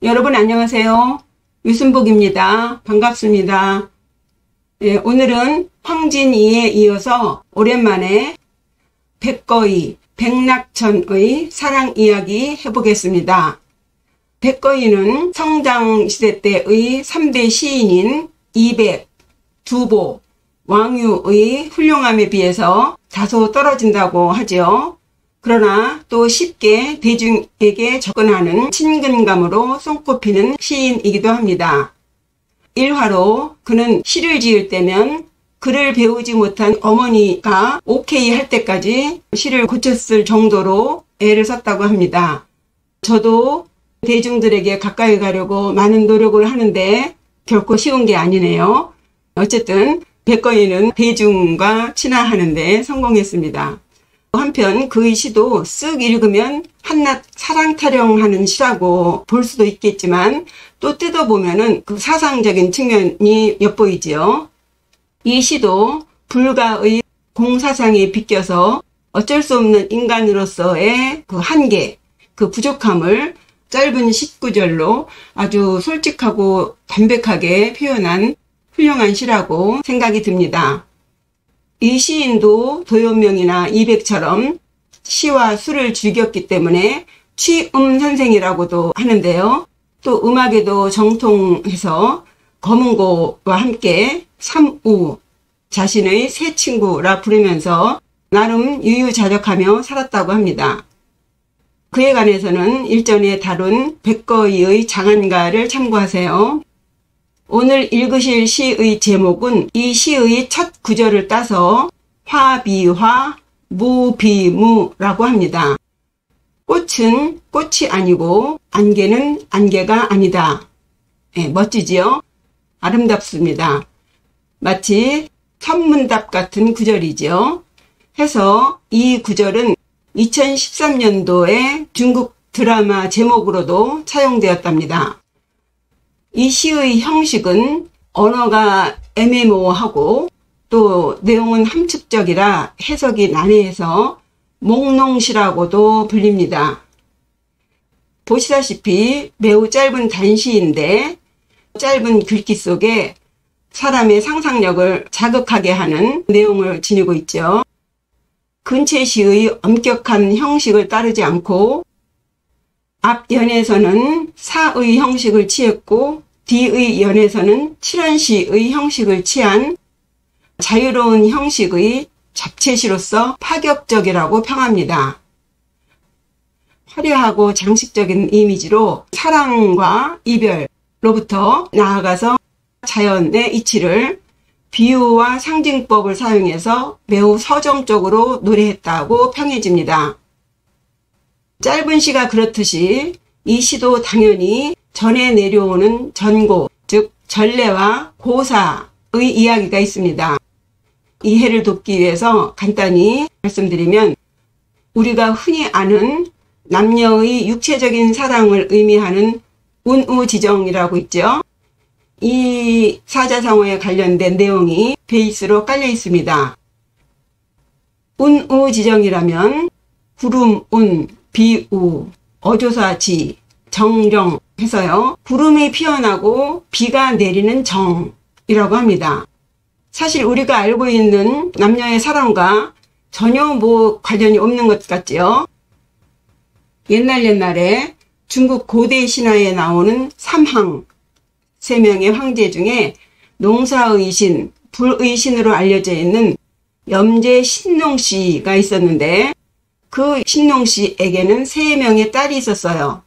여러분 안녕하세요. 유순복입니다. 반갑습니다. 오늘은 황진이에 이어서 오랜만에 백거이, 백낙천의 사랑 이야기 해보겠습니다. 백거이는 성장시대 때의 3대 시인인 이백, 두보, 왕유의 훌륭함에 비해서 다소 떨어진다고 하죠. 그러나 또 쉽게 대중에게 접근하는 친근감으로 손꼽히는 시인이기도 합니다. 일화로 그는 시를 지을 때면 글을 배우지 못한 어머니가 오케이 할 때까지 시를 고쳤을 정도로 애를 썼다고 합니다. 저도 대중들에게 가까이 가려고 많은 노력을 하는데 결코 쉬운 게 아니네요. 어쨌든 백거이는 대중과 친화하는 데 성공했습니다. 한편 그의 시도 쓱 읽으면 한낱 사랑 타령하는 시라고 볼 수도 있겠지만 또 뜯어보면은 그 사상적인 측면이 엿보이지요. 이 시도 불가의 공사상에 비껴서 어쩔 수 없는 인간으로서의 그 한계, 그 부족함을 짧은 19절로 아주 솔직하고 담백하게 표현한 훌륭한 시라고 생각이 듭니다. 이 시인도 도연명이나 이백처럼 시와 술을 즐겼기 때문에 취음 선생이라고도 하는데요. 또 음악에도 정통해서 검은고와 함께 삼우, 자신의 새 친구라 부르면서 나름 유유자적하며 살았다고 합니다. 그에 관해서는 일전에 다룬 백거이의 장안가를 참고하세요. 오늘 읽으실 시의 제목은 이 시의 첫 구절을 따서 화비화, 무비무라고 합니다. 꽃은 꽃이 아니고 안개는 안개가 아니다. 멋지지요? 아름답습니다. 마치 선문답 같은 구절이죠. 해서 이 구절은 2013년도에 중국 드라마 제목으로도 차용되었답니다. 이 시의 형식은 언어가 애매모호하고 또 내용은 함축적이라 해석이 난해해서 몽농시라고도 불립니다. 보시다시피 매우 짧은 단시인데 짧은 글귀 속에 사람의 상상력을 자극하게 하는 내용을 지니고 있죠. 근체시의 엄격한 형식을 따르지 않고 앞 연에서는 사의 형식을 취했고 뒤의 연에서는 칠언시의 형식을 취한 자유로운 형식의 잡채시로서 파격적이라고 평합니다. 화려하고 장식적인 이미지로 사랑과 이별로부터 나아가서 자연의 이치를 비유와 상징법을 사용해서 매우 서정적으로 노래했다고 평해집니다. 짧은 시가 그렇듯이 이 시도 당연히 전해 내려오는 전고, 즉 전례와 고사의 이야기가 있습니다. 이해를 돕기 위해서 간단히 말씀드리면 우리가 흔히 아는 남녀의 육체적인 사랑을 의미하는 운우지정이라고 있죠. 이 사자성어에 관련된 내용이 베이스로 깔려 있습니다. 운우지정이라면 구름, 운, 비우, 어조사지, 정령 해서요. 구름이 피어나고 비가 내리는 정이라고 합니다. 사실 우리가 알고 있는 남녀의 사랑과 전혀 관련이 없는 것 같지요. 옛날에 중국 고대 신화에 나오는 삼황, 세 명의 황제 중에 농사의 신, 불의 신으로 알려져 있는 염제 신농씨가 있었는데 그 신농씨에게는 3명의 딸이 있었어요.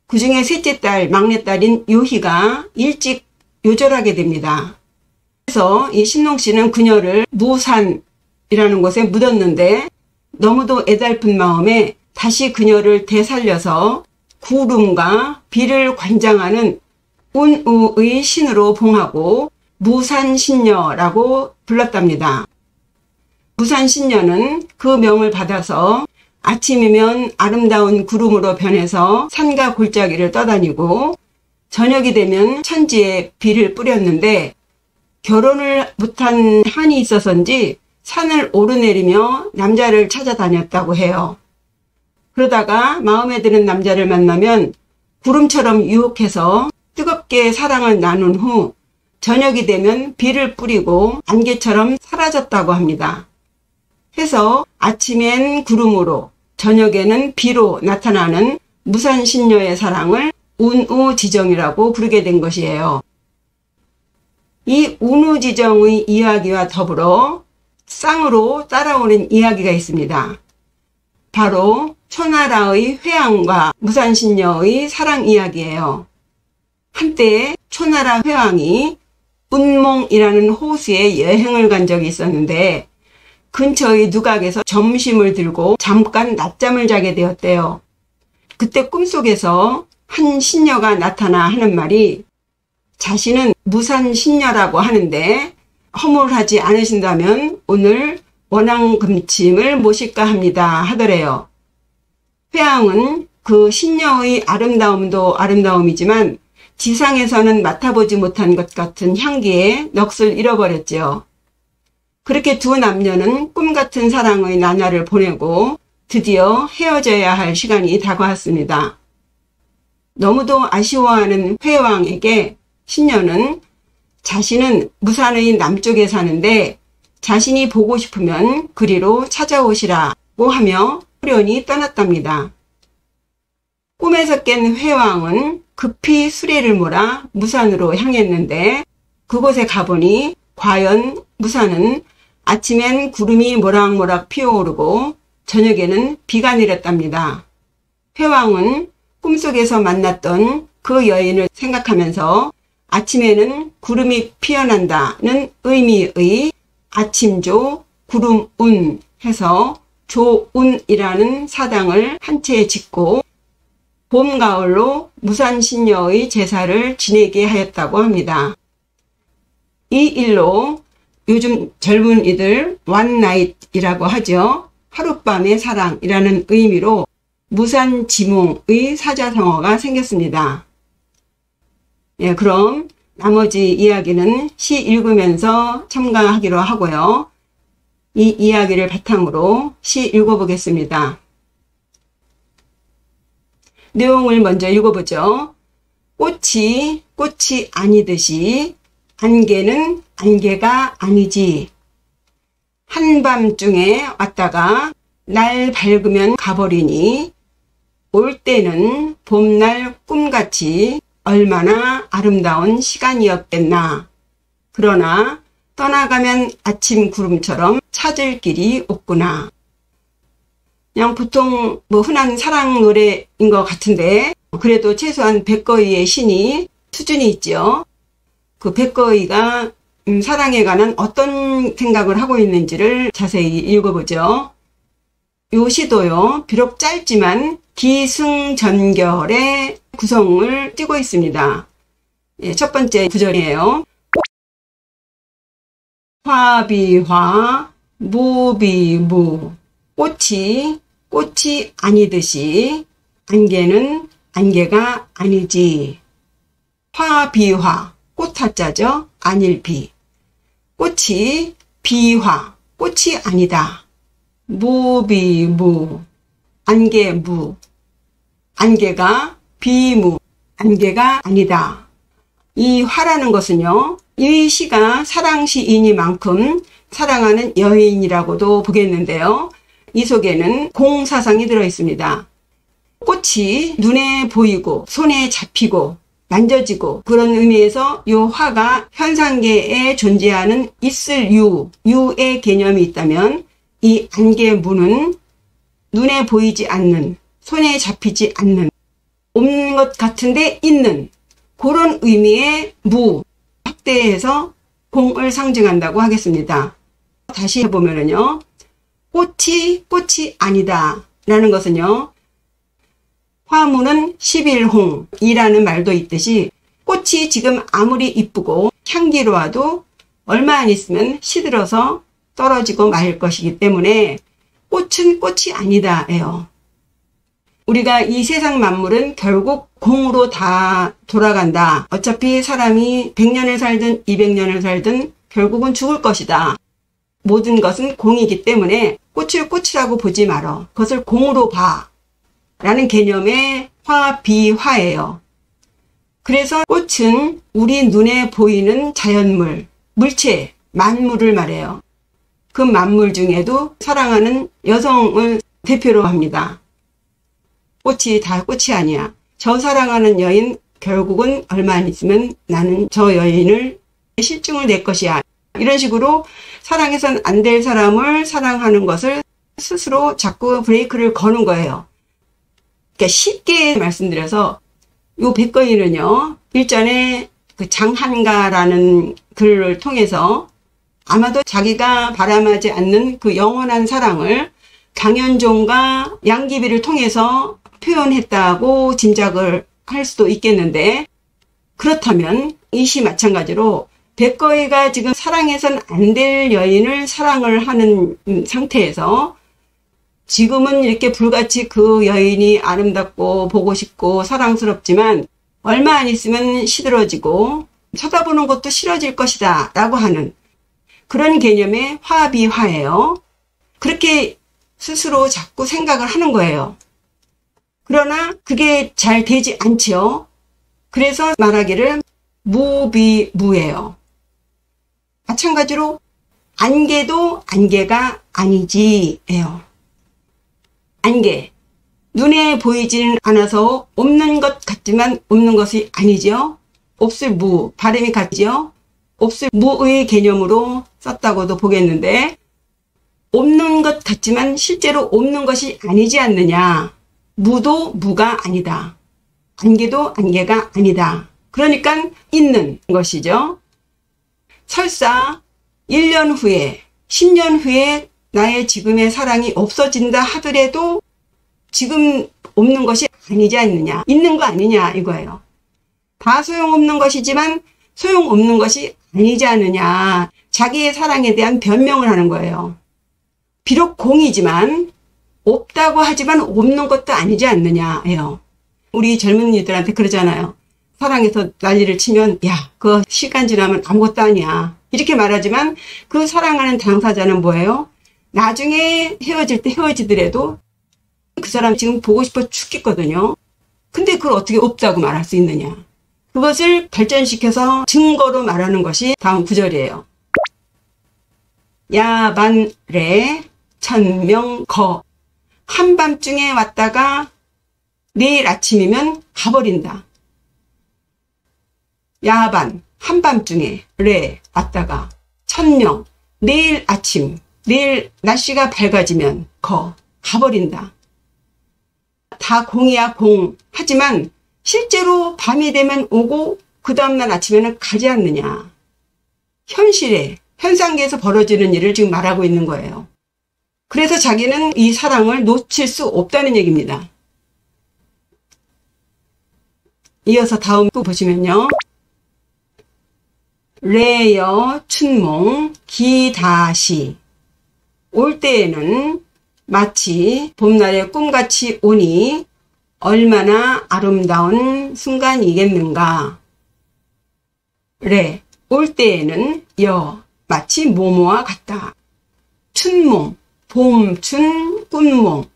그 중에 셋째 딸, 막내딸인 요희가 일찍 요절하게 됩니다. 그래서 이 신농씨는 그녀를 무산이라는 곳에 묻었는데 너무도 애달픈 마음에 다시 그녀를 되살려서 구름과 비를 관장하는 운우의 신으로 봉하고 무산신녀라고 불렀답니다. 무산신녀는 그 명을 받아서 아침이면 아름다운 구름으로 변해서 산과 골짜기를 떠다니고 저녁이 되면 천지에 비를 뿌렸는데 결혼을 못한 한이 있어서인지 산을 오르내리며 남자를 찾아다녔다고 해요. 그러다가 마음에 드는 남자를 만나면 구름처럼 유혹해서 뜨겁게 사랑을 나눈 후 저녁이 되면 비를 뿌리고 안개처럼 사라졌다고 합니다. 해서 아침엔 구름으로 저녁에는 비로 나타나는 무산신녀의 사랑을 운우지정이라고 부르게 된 것이에요. 이 운우지정의 이야기와 더불어 쌍으로 따라오는 이야기가 있습니다. 바로 초나라의 회왕과 무산신녀의 사랑 이야기예요. 한때 초나라 회왕이 운몽이라는 호수에 여행을 간 적이 있었는데 근처의 누각에서 점심을 들고 잠깐 낮잠을 자게 되었대요. 그때 꿈속에서 한 신녀가 나타나 하는 말이 자신은 무산신녀라고 하는데 허물하지 않으신다면 오늘 원앙금침을 모실까 합니다 하더래요. 회왕은 그 신녀의 아름다움도 아름다움이지만 지상에서는 맡아보지 못한 것 같은 향기에 넋을 잃어버렸지요. 그렇게 두 남녀는 꿈같은 사랑의 나날을 보내고 드디어 헤어져야 할 시간이 다가왔습니다. 너무도 아쉬워하는 회왕에게 신녀는 자신은 무산의 남쪽에 사는데 자신이 보고 싶으면 그리로 찾아오시라고 하며 후련히 떠났답니다. 꿈에서 깬 회왕은 급히 수레를 몰아 무산으로 향했는데 그곳에 가보니 과연 무산은 아침엔 구름이 모락모락 피어오르고 저녁에는 비가 내렸답니다. 회왕은 꿈속에서 만났던 그 여인을 생각하면서 아침에는 구름이 피어난다는 의미의 아침조 구름운 해서 조운이라는 사당을 한 채 짓고 봄, 가을로 무산신녀의 제사를 지내게 하였다고 합니다. 이 일로 요즘 젊은이들 원나잇이라고 하죠. 하룻밤의 사랑이라는 의미로 무산지몽의 사자성어가 생겼습니다. 예, 그럼 나머지 이야기는 시 읽으면서 첨가하기로 하고요. 이 이야기를 바탕으로 시 읽어보겠습니다. 내용을 먼저 읽어보죠. 꽃이 꽃이 아니듯이 안개는 안개가 아니지. 한밤중에 왔다가 날 밝으면 가버리니 올 때는 봄날 꿈같이 얼마나 아름다운 시간이었겠나. 그러나 떠나가면 아침 구름처럼 찾을 길이 없구나. 그냥 보통 흔한 사랑 노래인 것 같은데 그래도 최소한 백거이의 신이 수준이 있죠. 그 백거이가 사랑에 관한 어떤 생각을 하고 있는지를 자세히 읽어보죠. 요 시도요, 비록 짧지만 기승전결의 구성을 띠고 있습니다. 예, 첫 번째 구절이에요. 화비화, 무비무. 꽃이 아니듯이 안개는 안개가 아니지. 화비화, 꽃화자죠. 안일비. 꽃이 비화, 꽃이 아니다. 무비무, 안개무. 안개가 비무, 안개가 아니다. 이 화라는 것은요, 이 시가 사랑시이니만큼 사랑하는 여인이라고도 보겠는데요. 이 속에는 공사상이 들어있습니다. 꽃이 눈에 보이고 손에 잡히고 만져지고 그런 의미에서 이 화가 현상계에 존재하는 있을 유의 개념이 있다면 이 안개무는 눈에 보이지 않는, 손에 잡히지 않는, 없는 것 같은데 있는 그런 의미의 무, 확대해서 공을 상징한다고 하겠습니다. 다시 해보면요. 꽃이 아니다 라는 것은요. 화무는 11홍이라는 말도 있듯이 꽃이 지금 아무리 이쁘고 향기로워도 얼마 안 있으면 시들어서 떨어지고 말 것이기 때문에 꽃은 꽃이 아니다예요. 우리가 이 세상 만물은 결국 공으로 다 돌아간다. 어차피 사람이 100년을 살든 200년을 살든 결국은 죽을 것이다. 모든 것은 공이기 때문에 꽃을 꽃이라고 보지 말어. 그것을 공으로 봐. 라는 개념의 화비화예요. 그래서 꽃은 우리 눈에 보이는 자연물, 물체, 만물을 말해요. 그 만물 중에도 사랑하는 여성을 대표로 합니다. 꽃이 다 꽃이 아니야. 저 사랑하는 여인 결국은 얼마 안 있으면 나는 저 여인을 실증을 낼 것이야. 이런 식으로 사랑해선 안 될 사람을 사랑하는 것을 스스로 자꾸 브레이크를 거는 거예요. 그러니까 쉽게 말씀드려서 요 백거이는요, 일전에 그 장한가라는 글을 통해서 아마도 자기가 바람하지 않는 그 영원한 사랑을 강현종과 양귀비를 통해서 표현했다고 짐작을 할 수도 있겠는데, 그렇다면 이 시 마찬가지로 백거이가 지금 사랑해선 안 될 여인을 사랑을 하는 상태에서 지금은 이렇게 불같이 그 여인이 아름답고 보고 싶고 사랑스럽지만 얼마 안 있으면 시들어지고 쳐다보는 것도 싫어질 것이다 라고 하는 그런 개념의 화비화예요. 그렇게 스스로 자꾸 생각을 하는 거예요. 그러나 그게 잘 되지 않지요. 그래서 말하기를 무비무예요. 마찬가지로 안개도 안개가 아니지예요. 안개, 눈에 보이지는 않아서 없는 것 같지만 없는 것이 아니죠. 없을 무, 발음이 같죠. 없을 무의 개념으로 썼다고도 보겠는데, 없는 것 같지만 실제로 없는 것이 아니지 않느냐. 무도 무가 아니다. 안개도 안개가 아니다. 그러니까 있는 것이죠. 설사 1년 후에, 10년 후에 나의 지금의 사랑이 없어진다 하더라도 지금 없는 것이 아니지 않느냐. 있는 거 아니냐 이거예요. 다 소용없는 것이지만 소용없는 것이 아니지 않느냐. 자기의 사랑에 대한 변명을 하는 거예요. 비록 공이지만 없다고 하지만 없는 것도 아니지 않느냐예요. 우리 젊은이들한테 그러잖아요. 사랑해서 난리를 치면 야, 그 시간 지나면 아무것도 아니야. 이렇게 말하지만 그 사랑하는 당사자는 뭐예요? 나중에 헤어질 때 헤어지더라도 그 사람 지금 보고 싶어 죽겠거든요. 근데 그걸 어떻게 없다고 말할 수 있느냐. 그것을 발전시켜서 증거로 말하는 것이 다음 구절이에요. 야반레 천명거 한밤중에 왔다가 내일 아침이면 가버린다. 야반 한밤중에 레 왔다가 천명 내일 아침 내일 날씨가 밝아지면 거 가버린다. 다 공이야 공. 하지만 실제로 밤이 되면 오고 그 다음날 아침에는 가지 않느냐. 현실에 현상계에서 벌어지는 일을 지금 말하고 있는 거예요. 그래서 자기는 이 사랑을 놓칠 수 없다는 얘기입니다. 이어서 다음 거 보시면요. 레여 춘몽 기다시 올 때에는 마치 봄날의 꿈같이 오니 얼마나 아름다운 순간이겠는가. 레 올 때에는 여 마치 모모와 같다. 춘몽 봄춘 꿈몽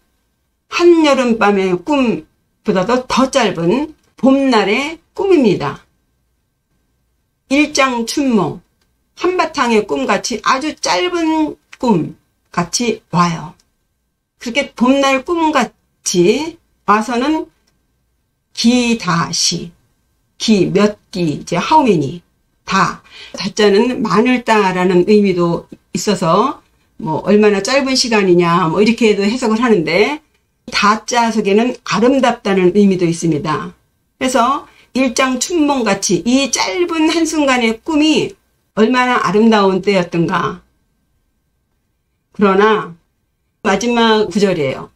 한여름밤의 꿈보다도 더 짧은 봄날의 꿈입니다. 일장춘몽 한바탕의 꿈같이 아주 짧은 꿈같이 와요. 그렇게 봄날 꿈같이 와서는 기다시 기 몇 기 이제 how many 다 다자는 많을다라는 의미도 있어서 뭐 얼마나 짧은 시간이냐 뭐 이렇게도 해석을 하는데 다자 속에는 아름답다는 의미도 있습니다. 그래서 일장춘몽같이 이 짧은 한순간의 꿈이 얼마나 아름다운 때였던가. 그러나 마지막 구절이에요.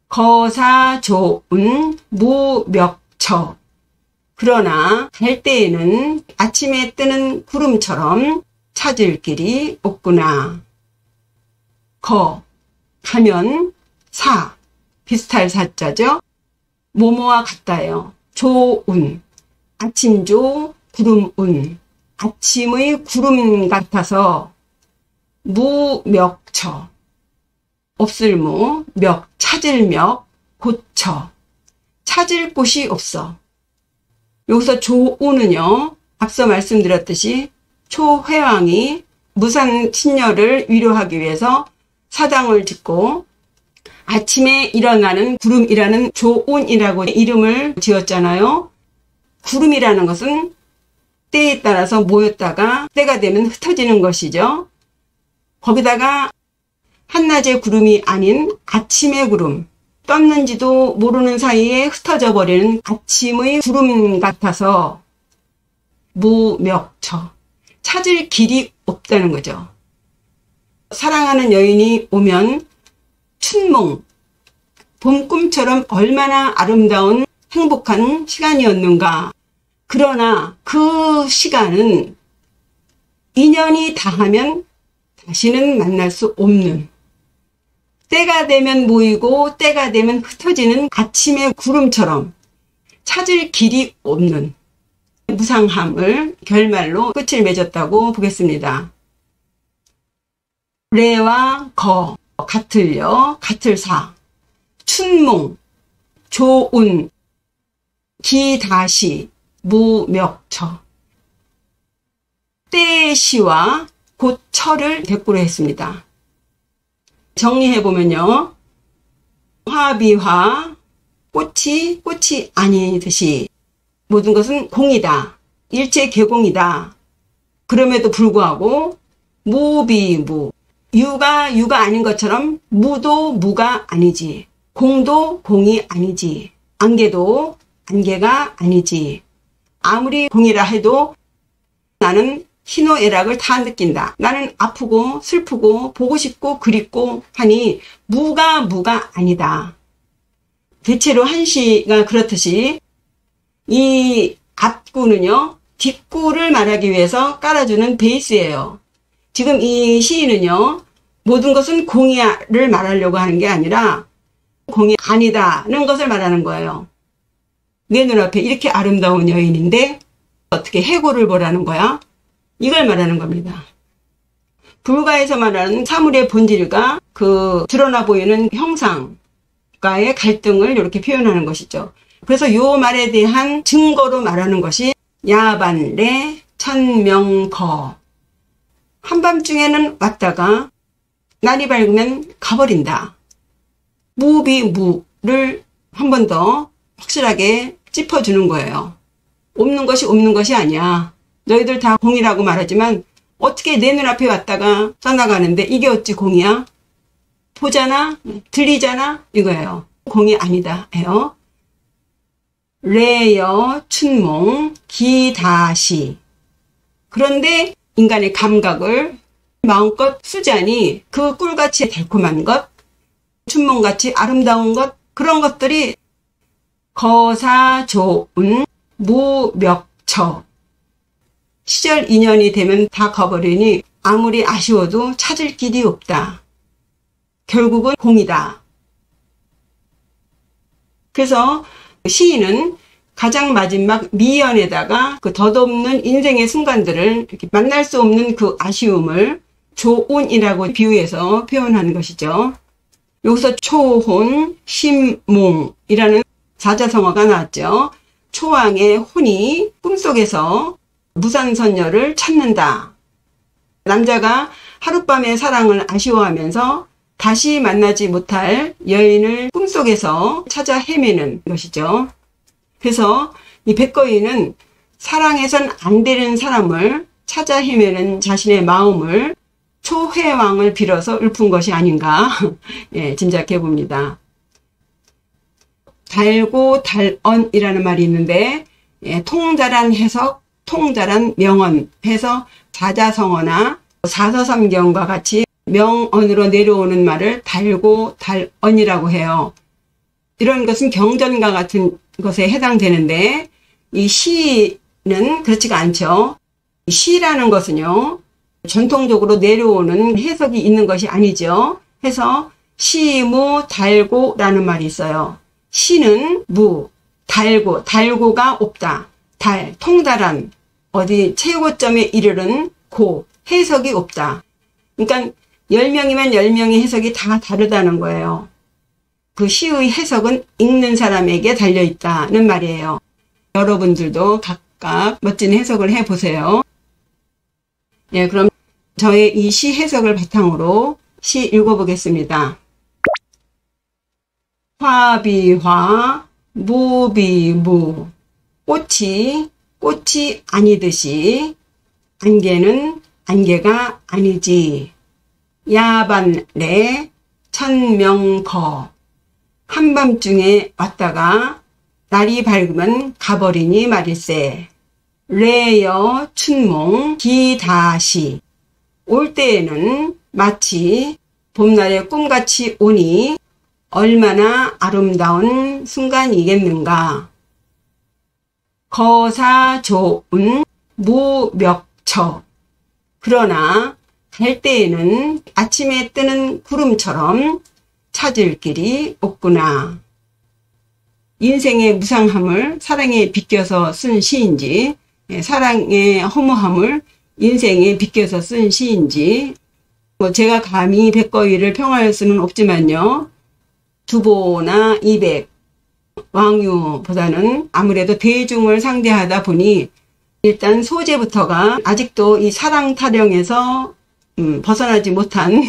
거사조운 무멱처 그러나 갈 때에는 아침에 뜨는 구름처럼 찾을 길이 없구나. 거 가면 사 비슷할 사자죠. 모모와 같다예요. 조운 아침조 구름운 아침의 구름 같아서 무멱처 없을 무 멱 찾을 멱 고처. 찾을 곳이 없어. 여기서 조우는요, 앞서 말씀드렸듯이 초회왕이 무산 신녀를 위로하기 위해서 사당을 짓고 아침에 일어나는 구름이라는 조운이라고 이름을 지었잖아요. 구름이라는 것은 때에 따라서 모였다가 때가 되면 흩어지는 것이죠. 거기다가 한낮의 구름이 아닌 아침의 구름, 떴는지도 모르는 사이에 흩어져 버리는 아침의 구름 같아서 무멱처, 찾을 길이 없다는 거죠. 사랑하는 여인이 오면 춘몽, 봄꿈처럼 얼마나 아름다운 행복한 시간이었는가. 그러나 그 시간은 인연이 다하면 다시는 만날 수 없는, 때가 되면 모이고 때가 되면 흩어지는 아침의 구름처럼 찾을 길이 없는 무상함을 결말로 끝을 맺었다고 보겠습니다. 레와 거, 같을요, 같을사, 춘몽, 조운, 기다시, 무멱처. 때의 시와 곧처를 대꾸로 했습니다. 정리해보면요. 화비화, 꽃이 아니듯이 모든 것은 공이다. 일체 개공이다. 그럼에도 불구하고 무비무, 유가 아닌 것처럼 무도 무가 아니지. 공도 공이 아니지. 안개도 안개가 아니지. 아무리 공이라 해도 나는 희노애락을 다 느낀다. 나는 아프고 슬프고 보고 싶고 그립고 하니 무가 아니다. 대체로 한시가 그렇듯이 이 앞구는요, 뒷구를 말하기 위해서 깔아주는 베이스예요. 지금 이 시인은요, 모든 것은 공이야를 말하려고 하는 게 아니라 공이 아니다는 것을 말하는 거예요. 내 눈앞에 이렇게 아름다운 여인인데 어떻게 해고를 보라는 거야? 이걸 말하는 겁니다. 불가에서 말하는 사물의 본질과 그 드러나 보이는 형상과의 갈등을 이렇게 표현하는 것이죠. 그래서 이 말에 대한 증거로 말하는 것이 야반레 천명거. 한밤중에는 왔다가 날이 밝으면 가버린다. 무비무를 한 번 더 확실하게 짚어주는 거예요. 없는 것이 아니야. 너희들 다 공이라고 말하지만 어떻게 내 눈앞에 왔다가 떠나가는데 이게 어찌 공이야? 보잖아? 들리잖아? 이거예요. 공이 아니다 해요. 레여 춘몽 기다시. 그런데 인간의 감각을 마음껏 쓰자니 그 꿀같이 달콤한 것, 춘몽같이 아름다운 것, 그런 것들이 거사조운 무멱처. 시절 인연이 되면 다 가버리니 아무리 아쉬워도 찾을 길이 없다. 결국은 공이다. 그래서 시인은 가장 마지막 미연에다가 그 덧없는 인생의 순간들을 이렇게 만날 수 없는 그 아쉬움을 조운이라고 비유해서 표현하는 것이죠. 여기서 초혼, 심몽이라는 사자성어가 나왔죠. 초왕의 혼이 꿈속에서 무산선녀를 찾는다. 남자가 하룻밤의 사랑을 아쉬워하면서 다시 만나지 못할 여인을 꿈속에서 찾아 헤매는 것이죠. 그래서 이 백거인은 사랑해선 안 되는 사람을 찾아 헤매는 자신의 마음을 초회왕을 빌어서 읊은 것이 아닌가 예, 짐작해 봅니다. 달고 달언이라는 말이 있는데 예, 통달한 해석, 통달한 명언 해서 사자성어나 사서삼경과 같이 명언으로 내려오는 말을 달고 달언이라고 해요. 이런 것은 경전과 같은 것에 해당되는데 이 시는 그렇지가 않죠. 시라는 것은요, 전통적으로 내려오는 해석이 있는 것이 아니죠. 해서 시무 달고라는 말이 있어요. 시는 무, 달고가 없다. 달, 통달한, 어디 최고점에 이르는 고, 해석이 없다. 그러니까 10명이면 10명의 해석이 다 다르다는 거예요. 그 시의 해석은 읽는 사람에게 달려있다는 말이에요. 여러분들도 각각 멋진 해석을 해보세요. 예, 그럼 저의 이 시 해석을 바탕으로 시 읽어보겠습니다. 화비화, 무비무. 꽃이 아니듯이 안개는 안개가 아니지. 야반래 천명거. 한밤중에 왔다가 날이 밝으면 가버리니 말일세. 레여 춘몽 기다시. 올 때에는 마치 봄날의 꿈같이 오니 얼마나 아름다운 순간이겠는가. 거사 좋은 무멱처. 그러나 갈 때에는 아침에 뜨는 구름처럼 찾을 길이 없구나. 인생의 무상함을 사랑에 비껴서 쓴 시인지, 사랑의 허무함을 인생에 비껴서 쓴 시인지, 제가 감히 백거위를 평할 수는 없지만요. 두보나 이백, 왕유보다는 아무래도 대중을 상대하다 보니 일단 소재부터가 아직도 이 사랑 타령에서 벗어나지 못한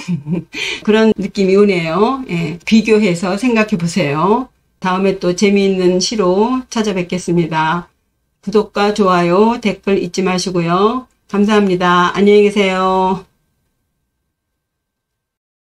그런 느낌이 오네요. 예, 비교해서 생각해 보세요. 다음에 또 재미있는 시로 찾아뵙겠습니다. 구독과 좋아요, 댓글 잊지 마시고요. 감사합니다. 안녕히 계세요.